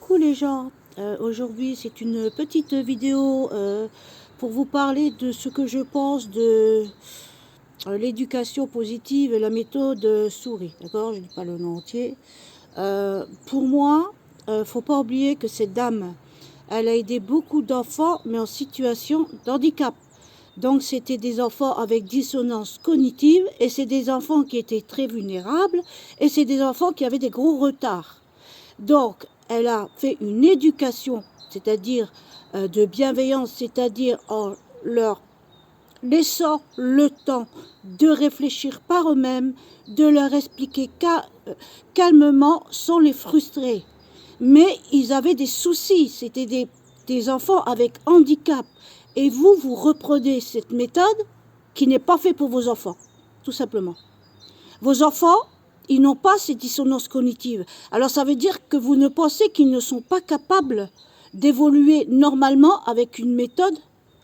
Coucou les gens, aujourd'hui c'est une petite vidéo pour vous parler de ce que je pense de l'éducation positive et la méthode Souris, d'accord? Je ne dis pas le nom entier. Pour moi, faut pas oublier que cette dame, elle a aidé beaucoup d'enfants mais en situation de handicap. Donc c'était des enfants avec dissonance cognitive et c'est des enfants qui étaient très vulnérables et c'est des enfants qui avaient des gros retards. Donc, elle a fait une éducation, c'est-à-dire de bienveillance, c'est-à-dire en leur laissant le temps de réfléchir par eux-mêmes, de leur expliquer calmement sans les frustrer. Mais ils avaient des soucis, c'était des enfants avec handicap. Et vous reprenez cette méthode qui n'est pas faite pour vos enfants, tout simplement. Vos enfants, ils n'ont pas ces dissonances cognitives. Alors ça veut dire que vous ne pensez qu'ils ne sont pas capables d'évoluer normalement avec une méthode,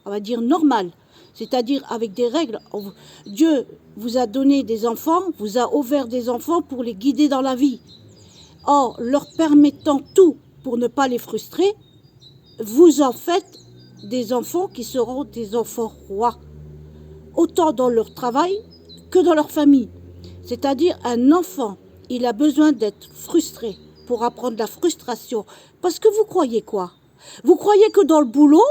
on va dire normale, c'est-à-dire avec des règles. Dieu vous a donné des enfants, vous a offert des enfants pour les guider dans la vie. Or, leur permettant tout pour ne pas les frustrer, vous en faites des enfants qui seront des enfants rois, autant dans leur travail que dans leur famille. C'est-à-dire un enfant, il a besoin d'être frustré pour apprendre la frustration. Parce que vous croyez quoi? Vous croyez que dans le boulot,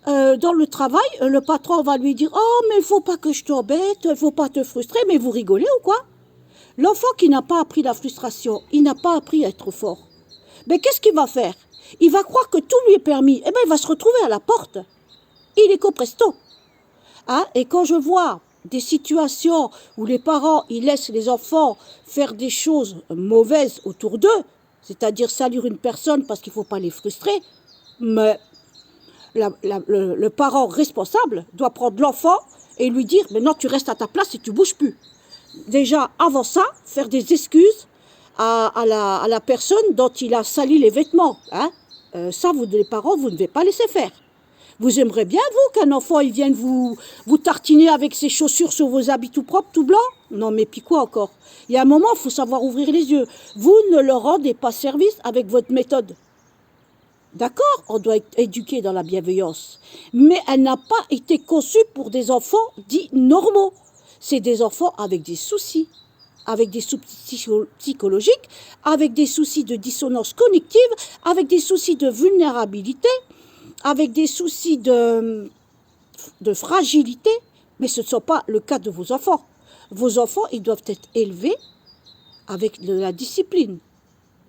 dans le travail, le patron va lui dire « Oh, mais il ne faut pas que je t'embête, il ne faut pas te frustrer, mais vous rigolez ou quoi ?» L'enfant qui n'a pas appris la frustration, il n'a pas appris à être fort. Mais qu'est-ce qu'il va faire? Il va croire que tout lui est permis. Eh bien, il va se retrouver à la porte. Il est presto. Hein? Et quand je vois des situations où les parents ils laissent les enfants faire des choses mauvaises autour d'eux, c'est-à-dire salir une personne parce qu'il ne faut pas les frustrer, mais le parent responsable doit prendre l'enfant et lui dire « Maintenant tu restes à ta place et tu ne bouges plus ». Déjà, avant ça, faire des excuses à la personne dont il a sali les vêtements. Hein? Ça, vous, les parents, vous ne devez pas laisser faire. Vous aimeriez bien, vous, qu'un enfant il vienne vous tartiner avec ses chaussures sur vos habits tout propres, tout blancs? Non, mais puis quoi encore? Il y a un moment, il faut savoir ouvrir les yeux. Vous ne leur rendez pas service avec votre méthode. D'accord? On doit être éduqué dans la bienveillance. Mais elle n'a pas été conçue pour des enfants dits normaux. C'est des enfants avec des soucis psychologiques, avec des soucis de dissonance cognitive, avec des soucis de vulnérabilité, avec des soucis de fragilité, mais ce ne sont pas le cas de vos enfants. Vos enfants, ils doivent être élevés avec de la discipline,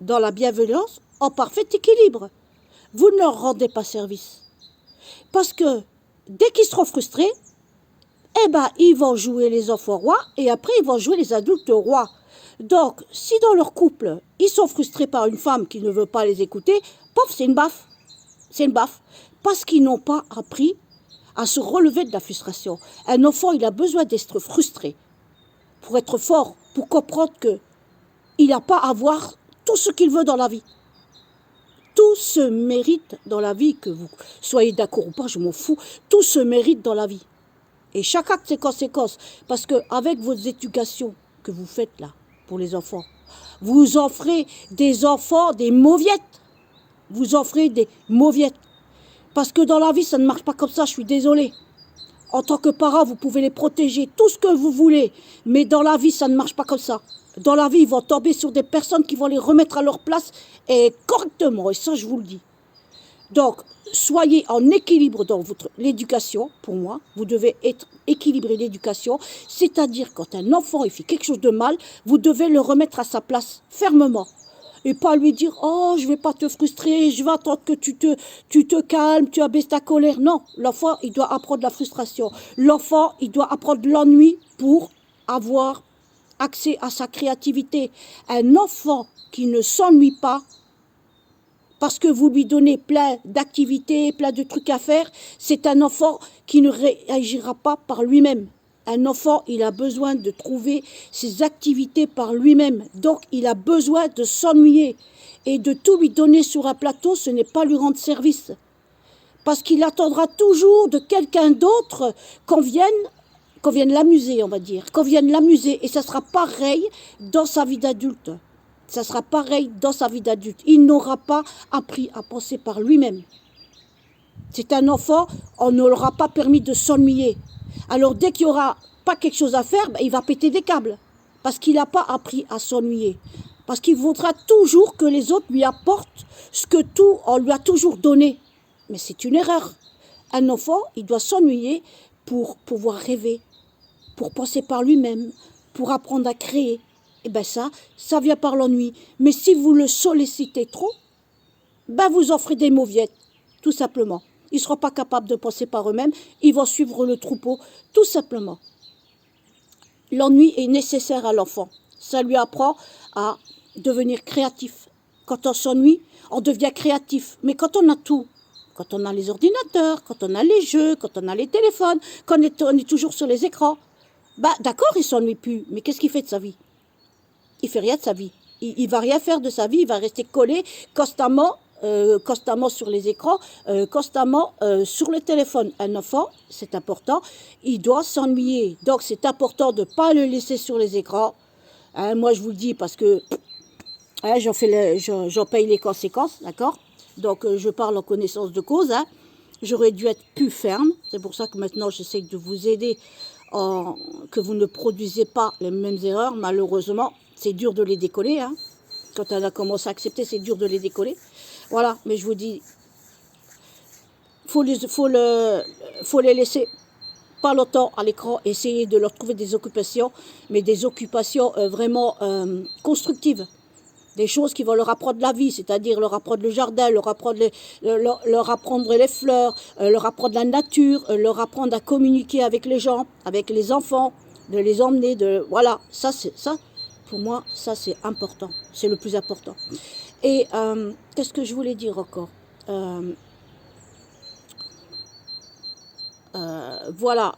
dans la bienveillance, en parfait équilibre. Vous ne leur rendez pas service. Parce que dès qu'ils seront frustrés, eh ben, ils vont jouer les enfants rois et après, ils vont jouer les adultes rois. Donc, si dans leur couple, ils sont frustrés par une femme qui ne veut pas les écouter, pof, c'est une baffe. C'est une baffe. Parce qu'ils n'ont pas appris à se relever de la frustration. Un enfant, il a besoin d'être frustré pour être fort, pour comprendre qu'il n'a pas à avoir tout ce qu'il veut dans la vie. Tout se mérite dans la vie, que vous soyez d'accord ou pas, je m'en fous. Tout se mérite dans la vie. Et chaque acte, ses conséquences. Parce qu'avec votre éducation que vous faites là, pour les enfants, vous en ferez des enfants, des mauviettes. Vous en ferez des mauviettes. Parce que dans la vie, ça ne marche pas comme ça, je suis désolée. En tant que parent, vous pouvez les protéger, tout ce que vous voulez. Mais dans la vie, ça ne marche pas comme ça. Dans la vie, ils vont tomber sur des personnes qui vont les remettre à leur place et correctement. Et ça, je vous le dis. Donc, soyez en équilibre dans l'éducation, pour moi. Vous devez être équilibré l'éducation. C'est-à-dire, quand un enfant il fait quelque chose de mal, vous devez le remettre à sa place fermement. Et pas lui dire « Oh, je ne vais pas te frustrer, je vais attendre que tu te calmes, tu abaisses ta colère. » Non, l'enfant, il doit apprendre la frustration. L'enfant, il doit apprendre l'ennui pour avoir accès à sa créativité. Un enfant qui ne s'ennuie pas, parce que vous lui donnez plein d'activités, plein de trucs à faire, c'est un enfant qui ne réagira pas par lui-même. Un enfant, il a besoin de trouver ses activités par lui-même. Donc, il a besoin de s'ennuyer. Et de tout lui donner sur un plateau, ce n'est pas lui rendre service. Parce qu'il attendra toujours de quelqu'un d'autre qu'on vienne l'amuser, on va dire. Qu'on vienne l'amuser. Et ça sera pareil dans sa vie d'adulte. Ça sera pareil dans sa vie d'adulte. Il n'aura pas appris à penser par lui-même. C'est un enfant, on ne leur a pas permis de s'ennuyer. Alors dès qu'il n'y aura pas quelque chose à faire, ben, il va péter des câbles. Parce qu'il n'a pas appris à s'ennuyer. Parce qu'il voudra toujours que les autres lui apportent ce que tout, on lui a toujours donné. Mais c'est une erreur. Un enfant, il doit s'ennuyer pour pouvoir rêver, pour penser par lui-même, pour apprendre à créer. Et bien ça vient par l'ennui. Mais si vous le sollicitez trop, ben vous en ferez des mauviettes, tout simplement. Ils ne seront pas capables de penser par eux-mêmes, ils vont suivre le troupeau, tout simplement. L'ennui est nécessaire à l'enfant. Ça lui apprend à devenir créatif. Quand on s'ennuie, on devient créatif. Mais quand on a tout, quand on a les ordinateurs, quand on a les jeux, quand on a les téléphones, quand on est toujours sur les écrans, bah d'accord, il ne s'ennuie plus. Mais qu'est-ce qu'il fait de sa vie? Il ne fait rien de sa vie. Il ne va rien faire de sa vie, il va rester collé constamment sur les écrans, constamment sur le téléphone. Un enfant, c'est important, il doit s'ennuyer. Donc c'est important de ne pas le laisser sur les écrans. Hein, moi je vous le dis parce que hein, j'en paye les conséquences, d'accord? Donc je parle en connaissance de cause. Hein. J'aurais dû être plus ferme. C'est pour ça que maintenant j'essaie de vous aider que vous ne produisez pas les mêmes erreurs. Malheureusement, c'est dur de les décoller. Hein. Quand on a commencé à accepter, c'est dur de les décoller. Voilà, mais je vous dis, faut les laisser pas longtemps à l'écran, essayer de leur trouver des occupations, mais des occupations vraiment constructives. Des choses qui vont leur apprendre la vie, c'est-à-dire leur apprendre le jardin, leur apprendre les fleurs, leur apprendre la nature, leur apprendre à communiquer avec les gens, avec les enfants, de les emmener, voilà, ça, pour moi, ça c'est important, c'est le plus important. Et qu'est-ce que je voulais dire encore? Voilà,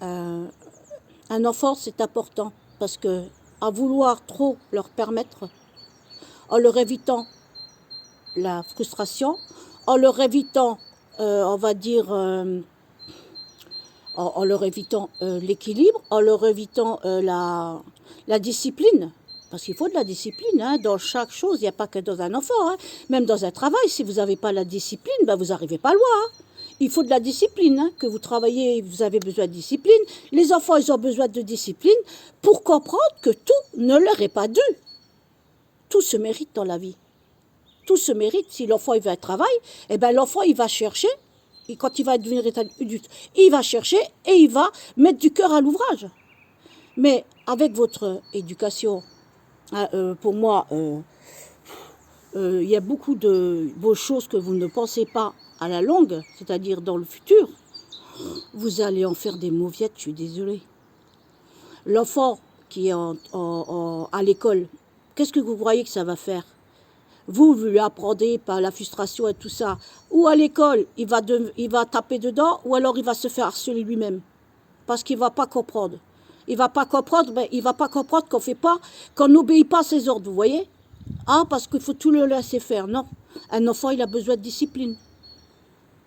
un enfant c'est important parce que à vouloir trop leur permettre, en leur évitant la frustration, en leur évitant, on va dire, en leur évitant l'équilibre, en leur évitant la discipline. Parce qu'il faut de la discipline, hein. Dans chaque chose, il n'y a pas que dans un enfant. Hein. Même dans un travail, si vous n'avez pas la discipline, ben vous n'arrivez pas loin. Hein. Il faut de la discipline, hein. Que vous travaillez, vous avez besoin de discipline. Les enfants, ils ont besoin de discipline pour comprendre que tout ne leur est pas dû. Tout se mérite dans la vie. Tout se mérite. Si l'enfant il va au travail, eh ben l'enfant il va chercher. Et quand il va devenir adulte, il va chercher et il va mettre du cœur à l'ouvrage. Mais avec votre éducation, pour moi, il y a beaucoup de beaux choses que vous ne pensez pas à la longue, c'est-à-dire dans le futur. Vous allez en faire des mauviettes, je suis désolée. L'enfant qui est à l'école, qu'est-ce que vous croyez que ça va faire? Vous lui apprenez par la frustration et tout ça. Ou à l'école, il va taper dedans, ou alors il va se faire harceler lui-même. Parce qu'il ne va pas comprendre. Il ne va pas comprendre, mais il va pas comprendre qu'on n'obéit pas à ses ordres, vous voyez? Ah, parce qu'il faut tout le laisser faire. Non. Un enfant, il a besoin de discipline.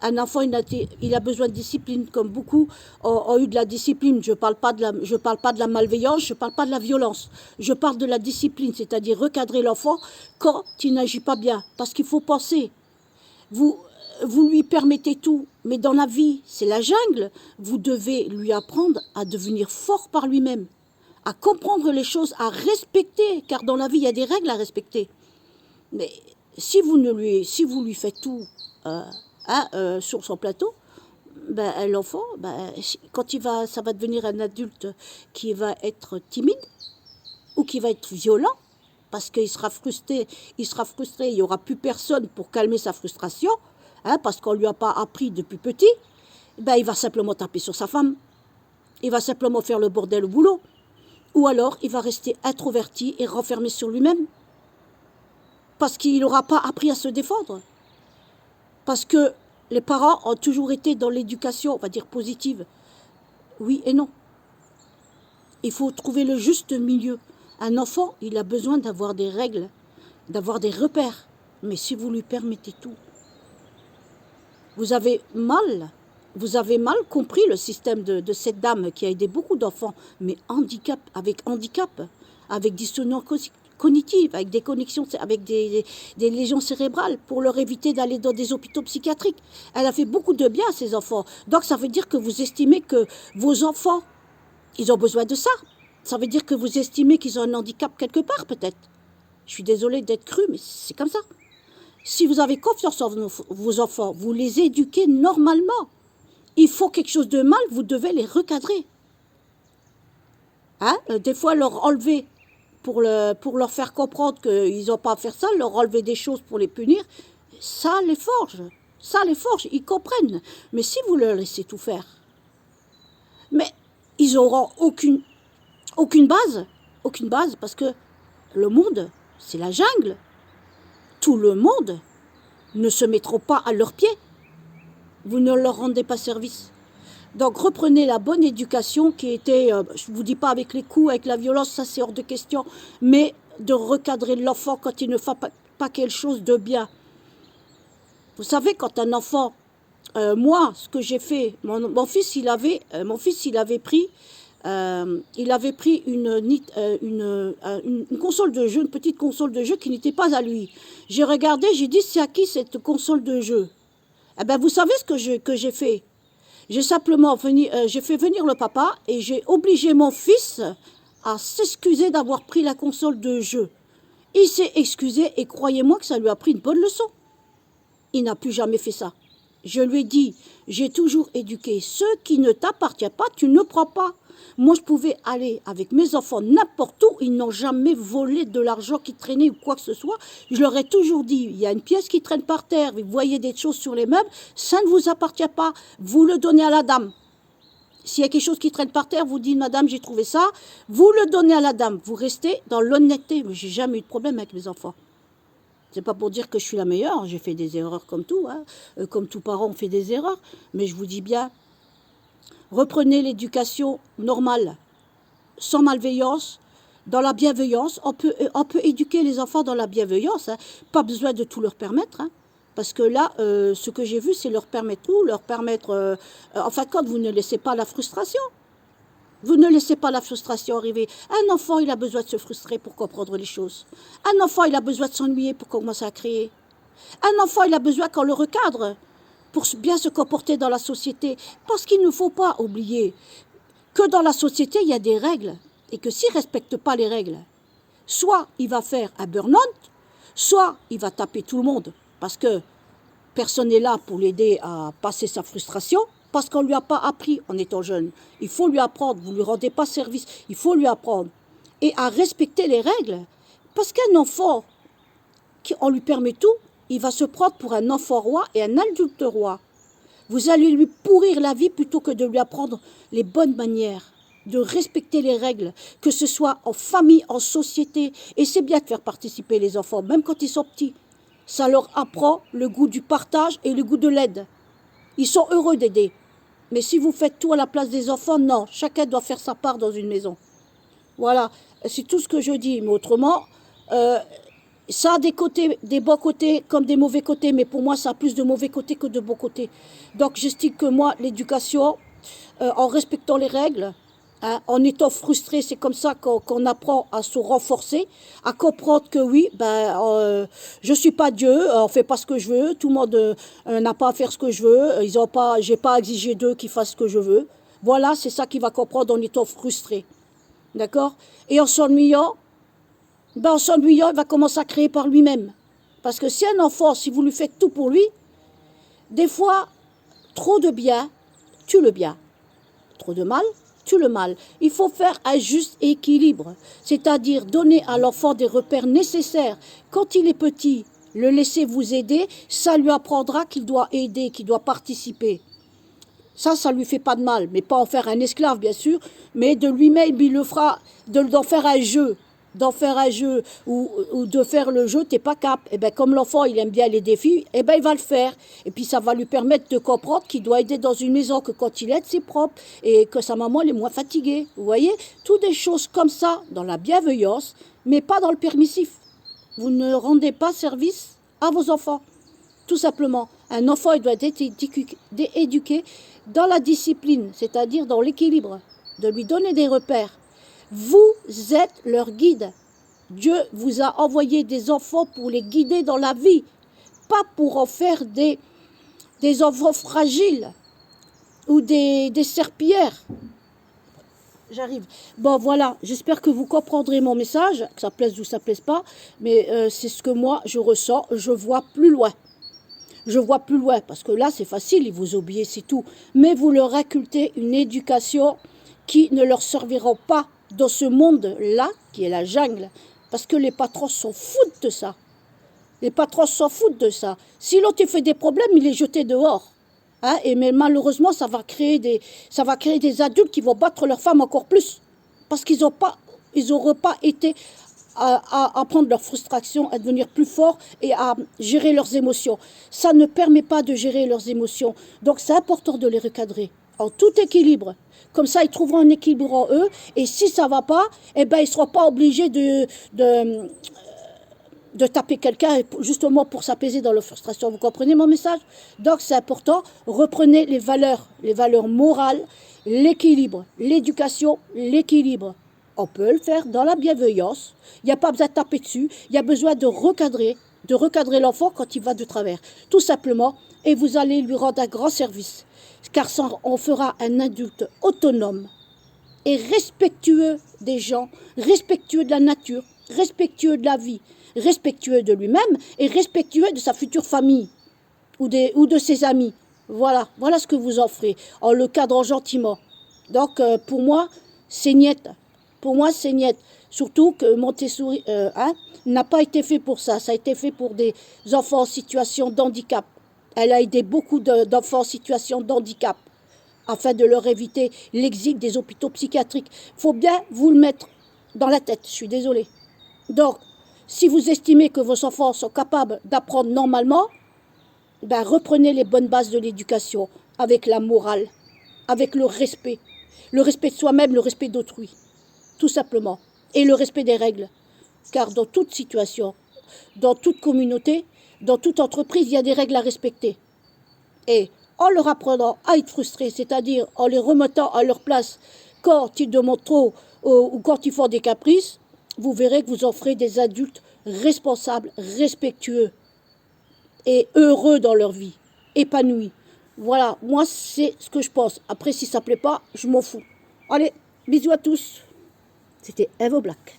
Un enfant, il a besoin de discipline, comme beaucoup ont eu de la discipline. Je ne parle pas de la malveillance, je ne parle pas de la violence. Je parle de la discipline, c'est-à-dire recadrer l'enfant quand il n'agit pas bien. Parce qu'il faut penser. Vous lui permettez tout, mais dans la vie, c'est la jungle. Vous devez lui apprendre à devenir fort par lui-même, à comprendre les choses, à respecter, car dans la vie, il y a des règles à respecter. Mais si vous lui faites tout sur son plateau, ben, l'enfant, quand ça va devenir un adulte qui va être timide ou qui va être violent, parce qu'il sera frustré, il n'y aura plus personne pour calmer sa frustration, parce qu'on ne lui a pas appris depuis petit, ben, il va simplement taper sur sa femme, il va simplement faire le bordel au boulot, ou alors il va rester introverti et renfermé sur lui-même, parce qu'il n'aura pas appris à se défendre. Parce que les parents ont toujours été dans l'éducation, on va dire positive. Oui et non. Il faut trouver le juste milieu. Un enfant, il a besoin d'avoir des règles, d'avoir des repères. Mais si vous lui permettez tout, vous avez mal compris le système de cette dame qui a aidé beaucoup d'enfants, mais avec dissonance cognitives, avec des connexions, avec des lésions cérébrales, pour leur éviter d'aller dans des hôpitaux psychiatriques. Elle a fait beaucoup de bien à ces enfants. Donc ça veut dire que vous estimez que vos enfants, ils ont besoin de ça. Ça veut dire que vous estimez qu'ils ont un handicap quelque part, peut-être. Je suis désolée d'être crue, mais c'est comme ça. Si vous avez confiance en vos enfants, vous les éduquez normalement. Il faut quelque chose de mal, vous devez les recadrer. Hein? Des fois, leur enlever, pour leur faire comprendre qu'ils n'ont pas à faire ça, leur enlever des choses pour les punir, ça les forge. Ça les forge, ils comprennent. Mais si vous leur laissez tout faire, mais ils n'auront aucune base, parce que le monde, c'est la jungle. Tout le monde ne se mettront pas à leurs pieds. Vous ne leur rendez pas service. Donc reprenez la bonne éducation qui était, je ne vous dis pas avec les coups, avec la violence, ça c'est hors de question, mais de recadrer l'enfant quand il ne fait pas quelque chose de bien. Vous savez, quand un enfant, moi, ce que j'ai fait, mon fils, il avait pris une console de jeu, une petite console de jeu qui n'était pas à lui. J'ai regardé, j'ai dit, c'est à qui cette console de jeu? Eh bien, vous savez ce que j'ai fait? J'ai simplement j'ai fait venir le papa et j'ai obligé mon fils à s'excuser d'avoir pris la console de jeu. Il s'est excusé et croyez-moi que ça lui a pris une bonne leçon. Il n'a plus jamais fait ça. Je lui ai dit, j'ai toujours éduqué. Ce qui ne t'appartient pas, tu ne prends pas. Moi, je pouvais aller avec mes enfants n'importe où. Ils n'ont jamais volé de l'argent qui traînait ou quoi que ce soit. Je leur ai toujours dit, il y a une pièce qui traîne par terre, vous voyez des choses sur les meubles, ça ne vous appartient pas. Vous le donnez à la dame. S'il y a quelque chose qui traîne par terre, vous dites, madame, j'ai trouvé ça. Vous le donnez à la dame. Vous restez dans l'honnêteté. J'ai jamais eu de problème avec mes enfants. C'est pas pour dire que je suis la meilleure, j'ai fait des erreurs comme tout, hein. Comme tout parent, on fait des erreurs. Mais je vous dis bien, reprenez l'éducation normale, sans malveillance, dans la bienveillance. On peut éduquer les enfants dans la bienveillance, hein. Pas besoin de tout leur permettre, hein. Parce que là, ce que j'ai vu, c'est leur permettre tout, leur permettre... en fin de compte, vous ne laissez pas la frustration. Vous ne laissez pas la frustration arriver. Un enfant, il a besoin de se frustrer pour comprendre les choses. Un enfant, il a besoin de s'ennuyer pour commencer à créer. Un enfant, il a besoin qu'on le recadre pour bien se comporter dans la société. Parce qu'il ne faut pas oublier que dans la société, il y a des règles. Et que s'il ne respecte pas les règles, soit il va faire un burn-out, soit il va taper tout le monde. Parce que personne n'est là pour l'aider à passer sa frustration. Parce qu'on ne lui a pas appris en étant jeune. Il faut lui apprendre, vous ne lui rendez pas service, il faut lui apprendre. Et à respecter les règles. Parce qu'un enfant, on lui permet tout, il va se prendre pour un enfant roi et un adulte roi. Vous allez lui pourrir la vie plutôt que de lui apprendre les bonnes manières, de respecter les règles, que ce soit en famille, en société. Et c'est bien de faire participer les enfants, même quand ils sont petits. Ça leur apprend le goût du partage et le goût de l'aide. Ils sont heureux d'aider. Mais si vous faites tout à la place des enfants, non. Chacun doit faire sa part dans une maison. Voilà, c'est tout ce que je dis. Mais autrement, ça a des côtés, des bons côtés comme des mauvais côtés. Mais pour moi, ça a plus de mauvais côtés que de bons côtés. Donc, j'estime que moi, l'éducation, en respectant les règles, hein, en étant frustré, c'est comme ça qu'on apprend à se renforcer, à comprendre que oui, je suis pas Dieu, on fait pas ce que je veux, tout le monde n'a pas à faire ce que je veux, j'ai pas à exiger d'eux qu'ils fassent ce que je veux. Voilà, c'est ça qu'il va comprendre en étant frustré, d'accord? Et en s'ennuyant, il va commencer à créer par lui-même. Parce que si un enfant, si vous lui faites tout pour lui, des fois, trop de bien tue le bien, trop de mal tue le mal. Il faut faire un juste équilibre, c'est-à-dire donner à l'enfant des repères nécessaires. Quand il est petit, le laisser vous aider, ça lui apprendra qu'il doit aider, qu'il doit participer. Ça lui fait pas de mal, mais pas en faire un esclave, bien sûr, mais de lui-même, il le fera, d'en faire un jeu. D'en faire un jeu ou de faire le jeu, t'es pas cap. Et bien, comme l'enfant, il aime bien les défis, et ben il va le faire. Et puis, ça va lui permettre de comprendre qu'il doit aider dans une maison, que quand il aide, c'est propre, et que sa maman, elle est moins fatiguée. Vous voyez? Toutes des choses comme ça, dans la bienveillance, mais pas dans le permissif. Vous ne rendez pas service à vos enfants. Tout simplement. Un enfant, il doit être éduqué dans la discipline, c'est-à-dire dans l'équilibre, de lui donner des repères. Vous êtes leur guide. Dieu vous a envoyé des enfants pour les guider dans la vie, pas pour en faire des enfants fragiles ou des serpillères. J'arrive. Bon, voilà, j'espère que vous comprendrez mon message, que ça plaise ou ça plaise pas, mais c'est ce que moi, je ressens, je vois plus loin. Je vois plus loin, parce que là, c'est facile, ils vous obéissent, c'est tout. Mais vous leur inculquez une éducation qui ne leur servira pas dans ce monde-là, qui est la jungle, parce que les patrons s'en foutent de ça. Les patrons s'en foutent de ça. Si l'autre fait des problèmes, il est jeté dehors. Hein, mais malheureusement, ça va créer des adultes qui vont battre leurs femmes encore plus. Parce qu'ils n'auraient pas été à prendre leur frustration, à devenir plus forts et à gérer leurs émotions. Ça ne permet pas de gérer leurs émotions. Donc c'est important de les recadrer en tout équilibre. Comme ça, ils trouveront un équilibre en eux. Et si ça ne va pas, eh ben, ils ne seront pas obligés de taper quelqu'un justement pour s'apaiser dans leur frustration. Vous comprenez mon message? Donc c'est important, reprenez les valeurs morales, l'équilibre, l'éducation, l'équilibre. On peut le faire dans la bienveillance, il n'y a pas besoin de taper dessus, il y a besoin de recadrer l'enfant quand il va de travers, tout simplement, et vous allez lui rendre un grand service, car ça en fera un adulte autonome et respectueux des gens, respectueux de la nature, respectueux de la vie, respectueux de lui-même et respectueux de sa future famille ou de ses amis. Voilà ce que vous offrez en le cadrant gentiment. Donc pour moi, c'est niette. Pour moi, c'est niette. Surtout que Montessori n'a pas été fait pour ça. Ça a été fait pour des enfants en situation de handicap. Elle a aidé beaucoup d'enfants en situation de handicap afin de leur éviter l'exil des hôpitaux psychiatriques. Il faut bien vous le mettre dans la tête, je suis désolée. Donc, si vous estimez que vos enfants sont capables d'apprendre normalement, ben reprenez les bonnes bases de l'éducation, avec la morale, avec le respect de soi-même, le respect d'autrui, tout simplement, et le respect des règles. Car dans toute situation, dans toute communauté, dans toute entreprise, il y a des règles à respecter. Et en leur apprenant à être frustrés, c'est-à-dire en les remettant à leur place quand ils demandent trop ou quand ils font des caprices, vous verrez que vous en ferez des adultes responsables, respectueux et heureux dans leur vie, épanouis. Voilà, moi c'est ce que je pense. Après, si ça ne plaît pas, je m'en fous. Allez, bisous à tous. C'était Eve Black.